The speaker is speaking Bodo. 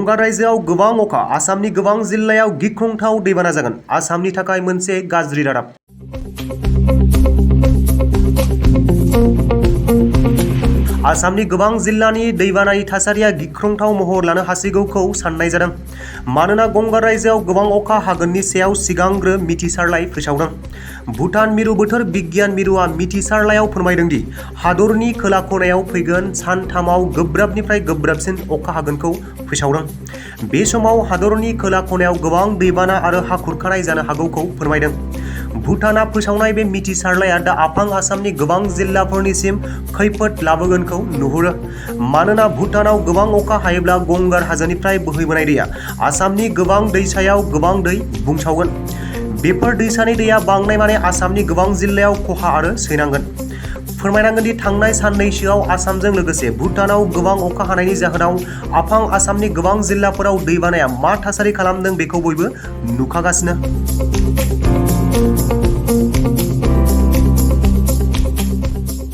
गंगार रायजोआव गोबां अखा, आसामनि गोबां जिल्लायाव गिख्रंथाव दैबाना जागोन। आसामनि थाखाय मोनसे गाज्रि रादाब। आसामनि गोबां जिल्लानि दैबानानि थासारिया गिख्रंथाव महर लानो हासिगौखौ साननाय जादों। मानोना गंगार रायजोआव गोबां अखा हागोननि सायाव सिगांग्रो मिथिसारलाइ फोसावदों। भुटान मिरु बोथोर बिगियान मिरुआ मिथिसारलाइयाव फोरमायदों दि हादरनि खोला खनायाव फैगोन सानथामाव गोब्राबनिफ्राय गोब्राबसिन अखा हागोनखौ फोसावदों। बे समाव हादरनि खोला खनायाव गोबां दैबाना आरो हा खुरखानाय जानो हागौखौ फोरमायदों। भुटानआ फोसावनाय बे मिथिसारलाइया दा आफां आसामनि गोबां जिल्लाफोरनिसिम खैफोद लाबोगोनखौ नुहुरो। मानोना भुटानाव गोबां अखा हायोब्ला गंगार हाजोनिफ्राय बोहैबोनाय दैया आसामनि गोबां दैसायाव गोबां दै बुंसावगोन। बेफोर दैसानि दैया बांनाय माने आसामनि गोबां जिल्लायाव खहा आरो सैनांगोन। फोरमायनांगोन दि थांनाय साननैसोआव आसामजों लोगोसे भुटानाव गोबां अखा हानायनि जाहोनाव आफां आसामनि गोबां जिल्लाफोराव दैबानाया मा थासारि खालामदों बेखौ बयबो नुखागासिनो।